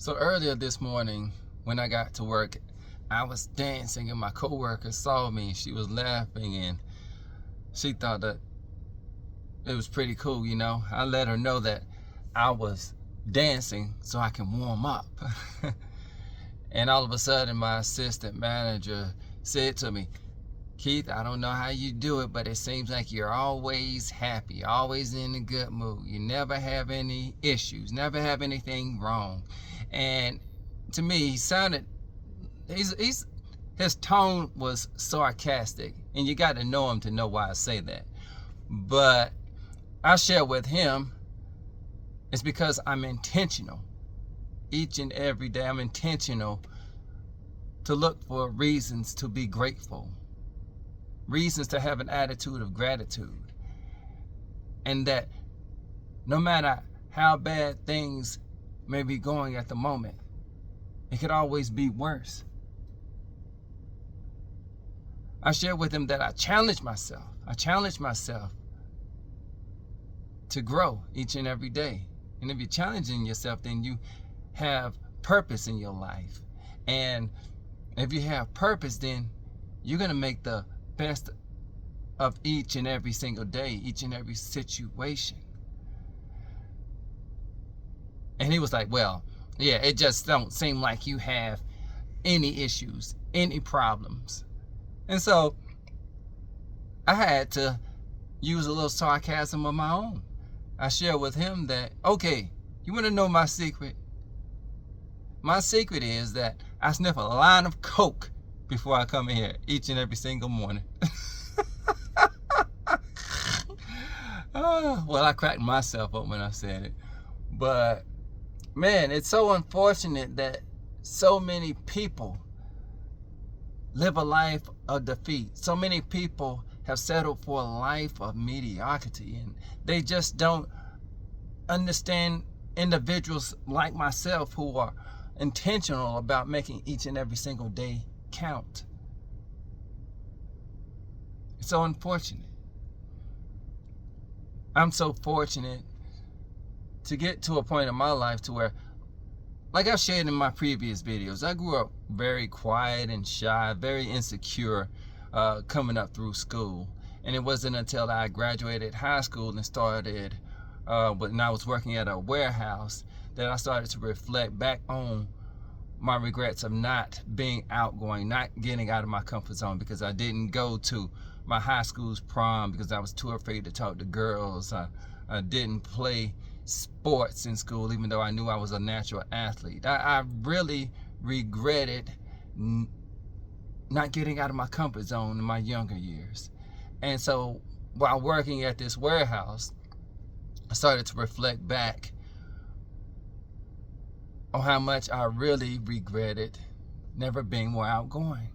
So earlier this morning, when I got to work, I was dancing and my coworker saw me. She was laughing and she thought that it was pretty cool, I let her know that I was dancing so I can warm up. And all of a sudden, my assistant manager said to me, "Keith, I don't know how you do it, but it seems like you're always happy, always in a good mood. You never have any issues, never have anything wrong." And to me, his tone was sarcastic, and you got to know him to know why I say that. But I share with him, it's because I'm intentional. Each and every day, I'm intentional to look for reasons to be grateful, reasons to have an attitude of gratitude, and that no matter how bad things may be going at the moment, it could always be worse. I share with him that I challenge myself to grow each and every day. And if you're challenging yourself, then you have purpose in your life. And if you have purpose, then you're going to make the best of each and every single day, each and every situation. And he was like, "Well, yeah, it just don't seem like you have any issues, any problems." And so I had to use a little sarcasm of my own. I shared with him that, okay, you want to know my secret? My secret is that I sniff a line of coke before I come in here each and every single morning. Well, I cracked myself up when I said it. But man, it's so unfortunate that so many people live a life of defeat. So many people have settled for a life of mediocrity, and they just don't understand individuals like myself who are intentional about making each and every single day count. It's so unfortunate. I'm so fortunate to get to a point in my life to where, like I've shared in my previous videos, I grew up very quiet and shy, very insecure coming up through school. And it wasn't until I graduated high school and started, when I was working at a warehouse, that I started to reflect back on my regrets of not being outgoing, not getting out of my comfort zone, because I didn't go to my high school's prom because I was too afraid to talk to girls. I didn't play sports in school, even though I knew I was a natural athlete. I really regretted not getting out of my comfort zone in my younger years. And so while working at this warehouse, I started to reflect back on how much I really regretted never being more outgoing.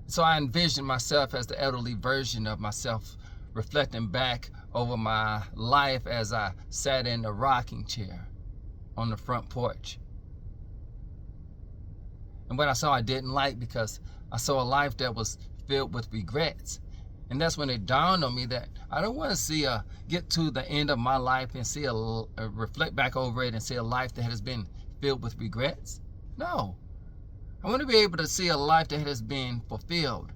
So I envisioned myself as the elderly version of myself, reflecting back over my life as I sat in the rocking chair on the front porch. And what I saw I didn't like, because I saw a life that was filled with regrets. And that's when it dawned on me that I don't want to get to the end of my life and reflect back over it and see a life that has been filled with regrets. No. I want to be able to see a life that has been fulfilled.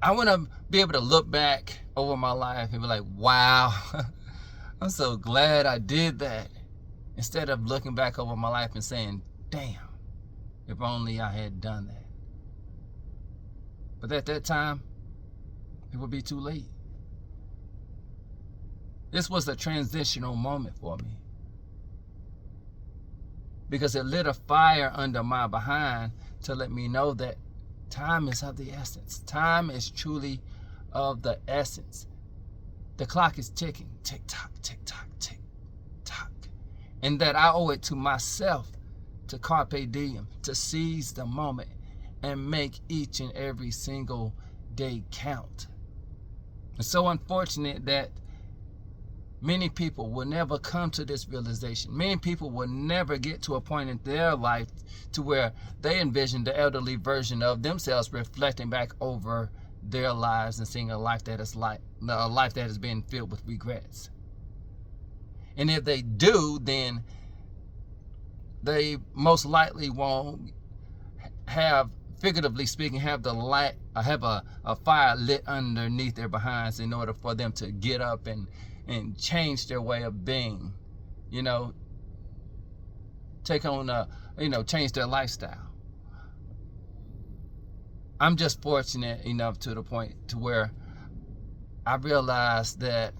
I want to be able to look back over my life and be like, wow, I'm so glad I did that. Instead of looking back over my life and saying, damn, if only I had done that. But at that time, it would be too late. This was a transitional moment for me, because it lit a fire under my behind to let me know that time is of the essence. Time is truly of the essence. The clock is ticking, tick tock, tick tock, tick tock. And that I owe it to myself to carpe diem, to seize the moment and make each and every single day count. It's so unfortunate that many people will never come to this realization. Many people will never get to a point in their life to where they envision the elderly version of themselves reflecting back over their lives and seeing a life that has been filled with regrets. And if they do, then they most likely won't have, figuratively speaking, have the light, have a fire lit underneath their behinds in order for them to get up and change their way of being, you know, take on change their lifestyle. I'm just fortunate enough to the point to where I realized that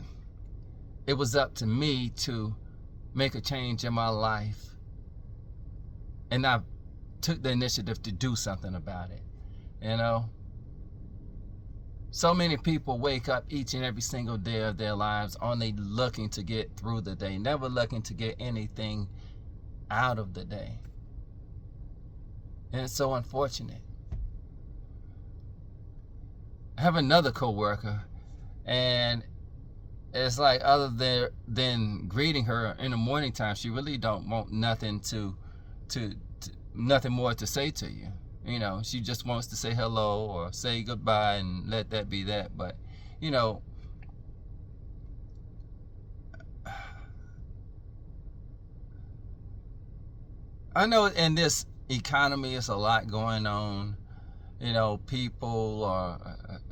it was up to me to make a change in my life, and I took the initiative to do something about it. You know, so many people wake up each and every single day of their lives only looking to get through the day, never looking to get anything out of the day. And it's so unfortunate. I have another coworker, and it's like, other than greeting her in the morning time, she really don't want nothing to nothing more to say to you. You know, she just wants to say hello or say goodbye and let that be that. But, you know, I know in this economy it's a lot going on. You know, people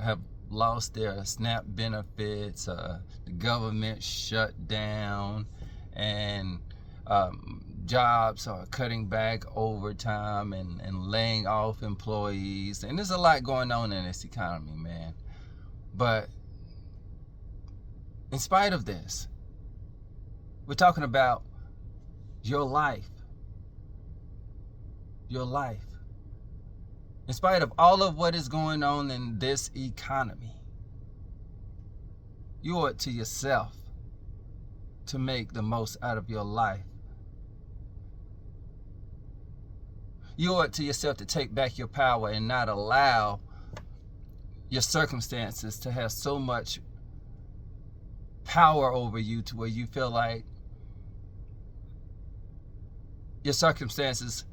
have lost their SNAP benefits. The government shut down, and jobs are cutting back overtime and laying off employees. And there's a lot going on in this economy, man. But in spite of this, we're talking about your life. Your life. In spite of all of what is going on in this economy, you owe it to yourself to make the most out of your life. You owe it to yourself to take back your power and not allow your circumstances to have so much power over you to where you feel like your circumstances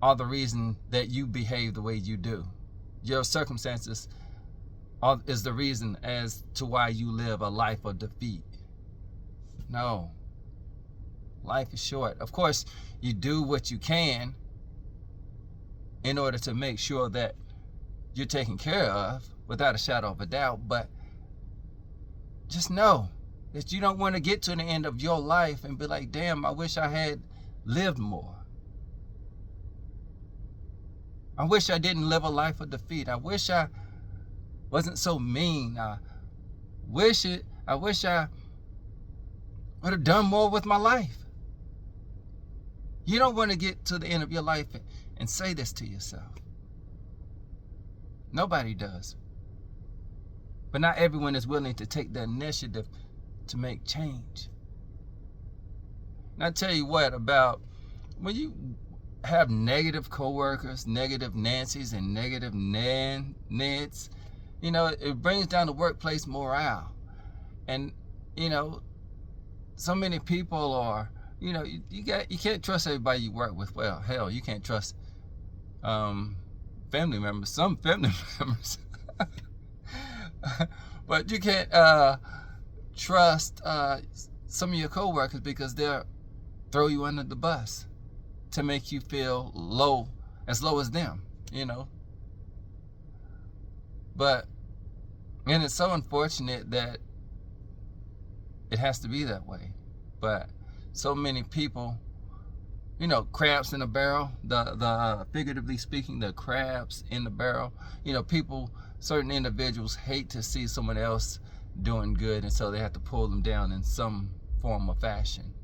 are the reason that you behave the way you do. Your circumstances is the reason as to why you live a life of defeat. No. Life is short. Of course, you do what you can in order to make sure that you're taken care of, without a shadow of a doubt. But just know that you don't want to get to the end of your life and be like, damn, I wish I had lived more. I wish I didn't live a life of defeat. I wish I wasn't so mean. I wish I would have done more with my life. You don't want to get to the end of your life and say this to yourself. Nobody does. But not everyone is willing to take the initiative to make change. And I tell you what, about when you have negative coworkers, negative Nancys and negative Neds, you know, it brings down the workplace morale. And, you know, so many people are, you know, you can't trust everybody you work with. Well, hell, you can't trust family members, some family members. But you can't trust some of your coworkers, because they'll throw you under the bus to make you feel low as them, you know. But, and it's so unfortunate that it has to be that way. But so many people, you know, crabs in a barrel, the figuratively speaking, the crabs in the barrel. You know, people, certain individuals hate to see someone else doing good, and so they have to pull them down in some form or fashion.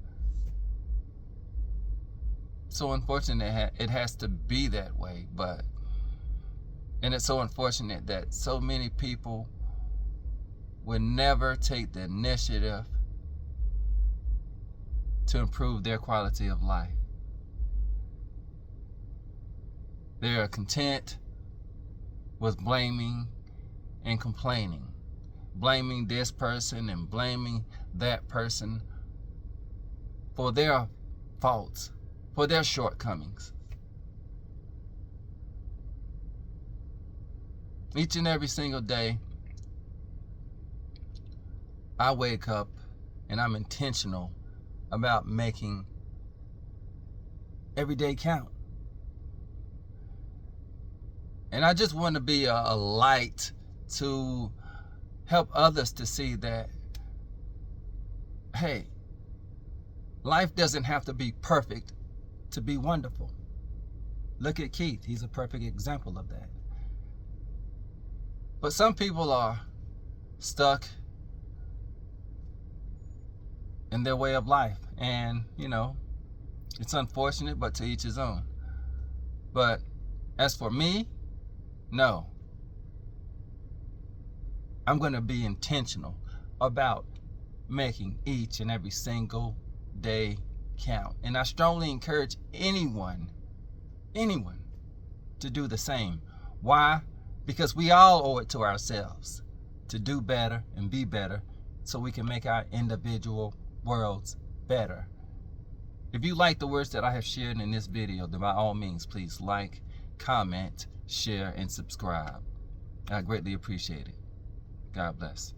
So unfortunate it has to be that way. But, and it's so unfortunate that so many people would never take the initiative to improve their quality of life. They are content with blaming and complaining, blaming this person and blaming that person for their faults, for their shortcomings. Each and every single day, I wake up and I'm intentional about making Every day count. And I just want to be a light to help others to see that, hey, life doesn't have to be perfect to be wonderful. Look at Keith. He's a perfect example of that. But some people are stuck in their way of life. And, it's unfortunate, but to each his own. But as for me, no. I'm going to be intentional about making each and every single day count. And I strongly encourage anyone to do the same. Why? Because we all owe it to ourselves to do better and be better so we can make our individual worlds better. If you like the words that I have shared in this video, then by all means, please like, comment, share, and subscribe. I greatly appreciate it. God bless.